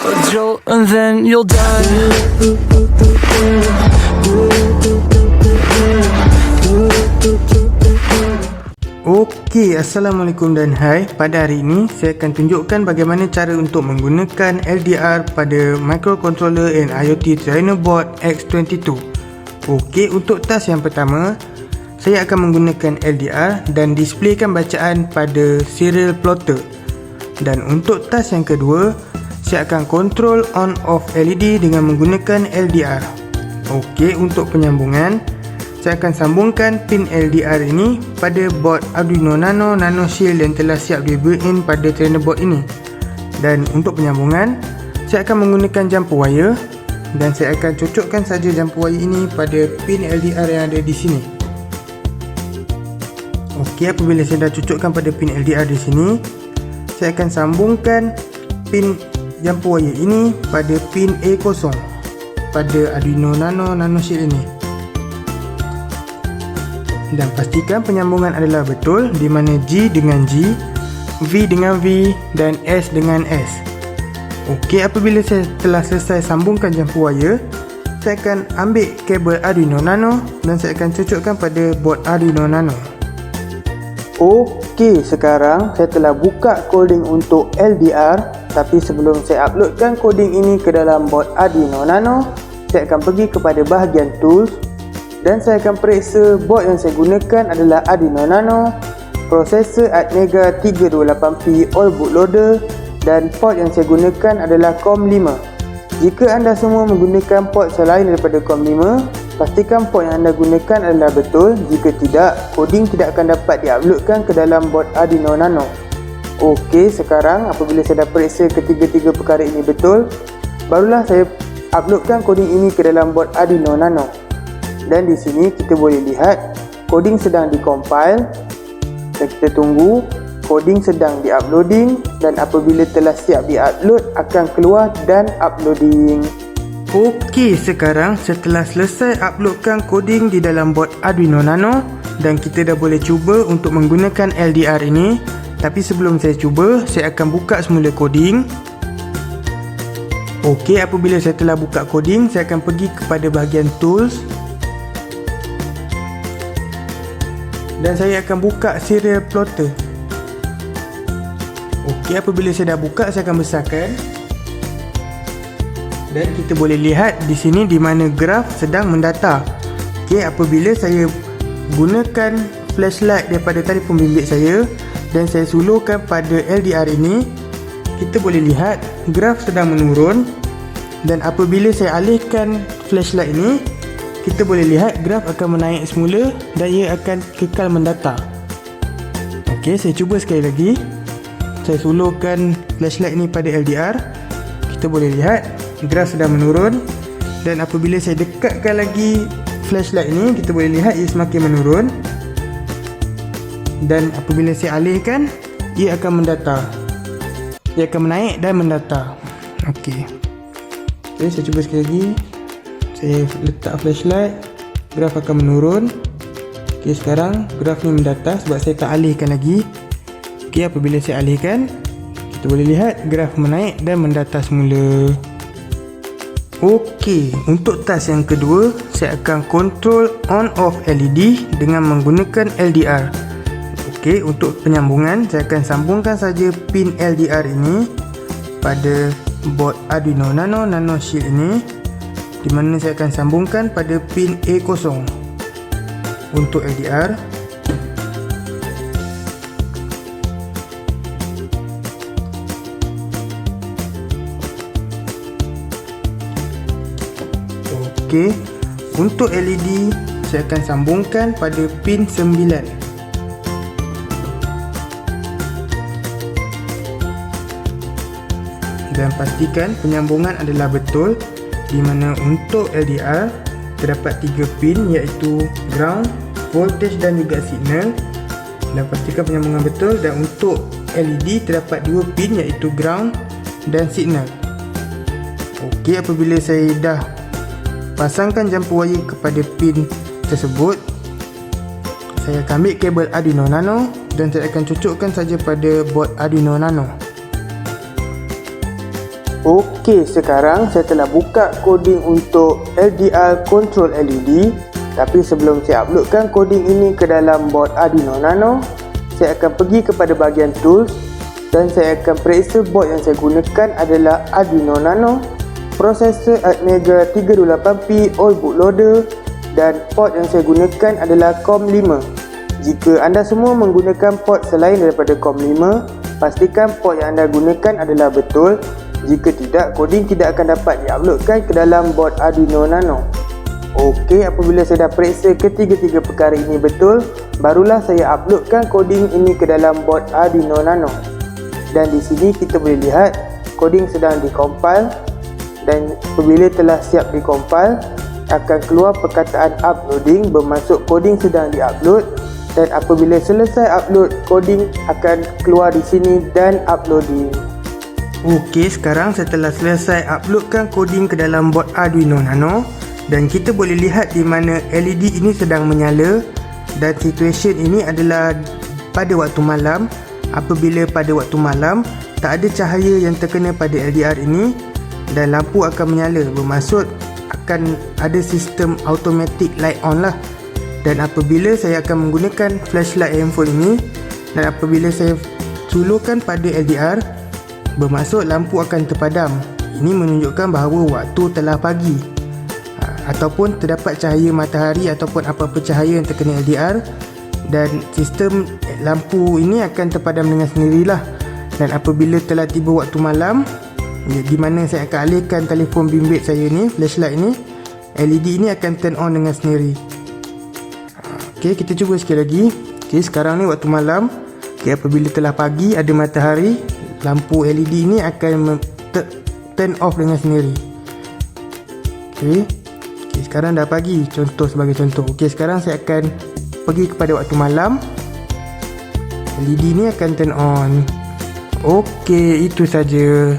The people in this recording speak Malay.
a jolt and then you'll die. Okey, Assalamualaikum dan hai. Pada hari ini saya akan tunjukkan bagaimana cara untuk menggunakan LDR pada microcontroller and IoT Trainer Board X22. Okey, untuk task yang pertama, saya akan menggunakan LDR dan displaykan bacaan pada serial plotter. Dan untuk task yang kedua, saya akan control on off LED dengan menggunakan LDR. Okey, untuk penyambungan, saya akan sambungkan pin LDR ini pada board Arduino Nano Shield yang telah siap di built-in pada trainer board ini. Dan untuk penyambungan, saya akan menggunakan jumper wire dan saya akan cocokkan saja jumper wire ini pada pin LDR yang ada di sini. Okey, apabila saya dah cocokkan pada pin LDR di sini, saya akan sambungkan pin jumper wire ini pada pin A0 pada Arduino Nano Shield ini. Dan pastikan penyambungan adalah betul, di mana G dengan G, V dengan V dan S dengan S. Okey, apabila saya telah selesai sambungkan jumper wire, saya akan ambil kabel Arduino Nano dan saya akan cocokkan pada board Arduino Nano. Okey, sekarang saya telah buka coding untuk LDR, tapi sebelum saya uploadkan coding ini ke dalam board Arduino Nano, saya akan pergi kepada bahagian tools dan saya akan periksa board yang saya gunakan adalah Arduino Nano, prosesor Atmega 328P all bootloader dan port yang saya gunakan adalah COM5. Jika anda semua menggunakan port selain daripada COM5, pastikan port yang anda gunakan adalah betul. Jika tidak, coding tidak akan dapat diuploadkan ke dalam board Arduino Nano. Okey, sekarang apabila saya dah periksa ketiga-tiga perkara ini betul, barulah saya uploadkan coding ini ke dalam board Arduino Nano. Dan di sini kita boleh lihat coding sedang dikompile dan kita tunggu coding sedang diuploading, dan apabila telah siap diupload akan keluar dan uploading. Okey, sekarang setelah selesai uploadkan coding di dalam board Arduino Nano dan kita dah boleh cuba untuk menggunakan LDR ini. Tapi sebelum saya cuba, saya akan buka semula coding. Okey, apabila saya telah buka coding, saya akan pergi kepada bahagian tools dan saya akan buka serial plotter. Okey, apabila saya dah buka, saya akan besarkan. Dan kita boleh lihat di sini di mana graf sedang mendata. Okey, apabila saya gunakan flashlight daripada telefon bimbit saya dan saya sulurkan pada LDR ini, kita boleh lihat graf sedang menurun. Dan apabila saya alihkan flashlight ini, kita boleh lihat graf akan menaik semula dan ia akan kekal mendata. Okey, saya cuba sekali lagi. Saya sulurkan flashlight ini pada LDR. Kita boleh lihat graf sedang menurun. Dan apabila saya dekatkan lagi flashlight ini, kita boleh lihat ia semakin menurun. Dan apabila saya alihkan, ia akan mendata. Ia akan menaik dan mendata. Okey. Okay, saya cuba sekali lagi. Saya letak flashlight, graf akan menurun. Okey, sekarang graf ni mendata sebab saya tak alihkan lagi. Okey, apabila saya alihkan, kita boleh lihat graf menaik dan mendata semula. Okey, untuk task yang kedua, saya akan control on off LED dengan menggunakan LDR. Okey, untuk penyambungan, saya akan sambungkan saja pin LDR ini pada board Arduino Nano Shield ini, di mana saya akan sambungkan pada pin A0 untuk LDR. Okey, untuk LED saya akan sambungkan pada pin 9. Dan pastikan penyambungan adalah betul, di mana untuk LDR terdapat 3 pin iaitu ground, voltage dan juga signal. Dan pastikan penyambungan betul. Dan untuk LED terdapat 2 pin iaitu ground dan signal. Okey, apabila saya dah pasangkan jumper wire kepada pin tersebut, saya akan ambil kabel Arduino Nano dan saya akan cocokkan saja pada board Arduino Nano. Okey, sekarang saya telah buka coding untuk LDR control LED. Tapi sebelum saya uploadkan coding ini ke dalam board Arduino Nano, saya akan pergi kepada bahagian tools dan saya akan periksa board yang saya gunakan adalah Arduino Nano, prosesor Atmega 328P all bootloader dan port yang saya gunakan adalah COM5. Jika anda semua menggunakan port selain daripada COM5, pastikan port yang anda gunakan adalah betul. Jika tidak, coding tidak akan dapat diuploadkan ke dalam board Arduino Nano. Okey, apabila saya dah periksa ketiga-tiga perkara ini betul, barulah saya uploadkan coding ini ke dalam board Arduino Nano. Dan di sini kita boleh lihat coding sedang dikompil, dan apabila telah siap dikompil akan keluar perkataan uploading, bermaksud coding sedang diupload. Dan apabila selesai upload, coding akan keluar di sini dan uploading. Okey, sekarang saya telah selesai uploadkan coding ke dalam board Arduino Nano dan kita boleh lihat di mana LED ini sedang menyala dan situation ini adalah pada waktu malam. Apabila pada waktu malam tak ada cahaya yang terkena pada LDR ini dan lampu akan menyala, bermaksud akan ada sistem automatic light on lah. Dan apabila saya akan menggunakan flashlight handphone ini dan apabila saya sulurkan pada LDR, bermaksud lampu akan terpadam. Ini menunjukkan bahawa waktu telah pagi ataupun terdapat cahaya matahari ataupun apa-apa cahaya yang terkena LDR, dan sistem lampu ini akan terpadam dengan sendirilah. Dan apabila telah tiba waktu malam, di mana saya akan alihkan telefon bimbit saya ni, flashlight ni, LED ini akan turn on dengan sendiri. Okey, kita cuba sekali lagi. Okey, sekarang ni waktu malam. Okey, apabila telah pagi, ada matahari, lampu LED ini akan turn off dengan sendiri. Okey, sekarang dah pagi, contoh sebagai contoh. Okey, sekarang saya akan pergi kepada waktu malam, LED ini akan turn on. Okey, itu saja.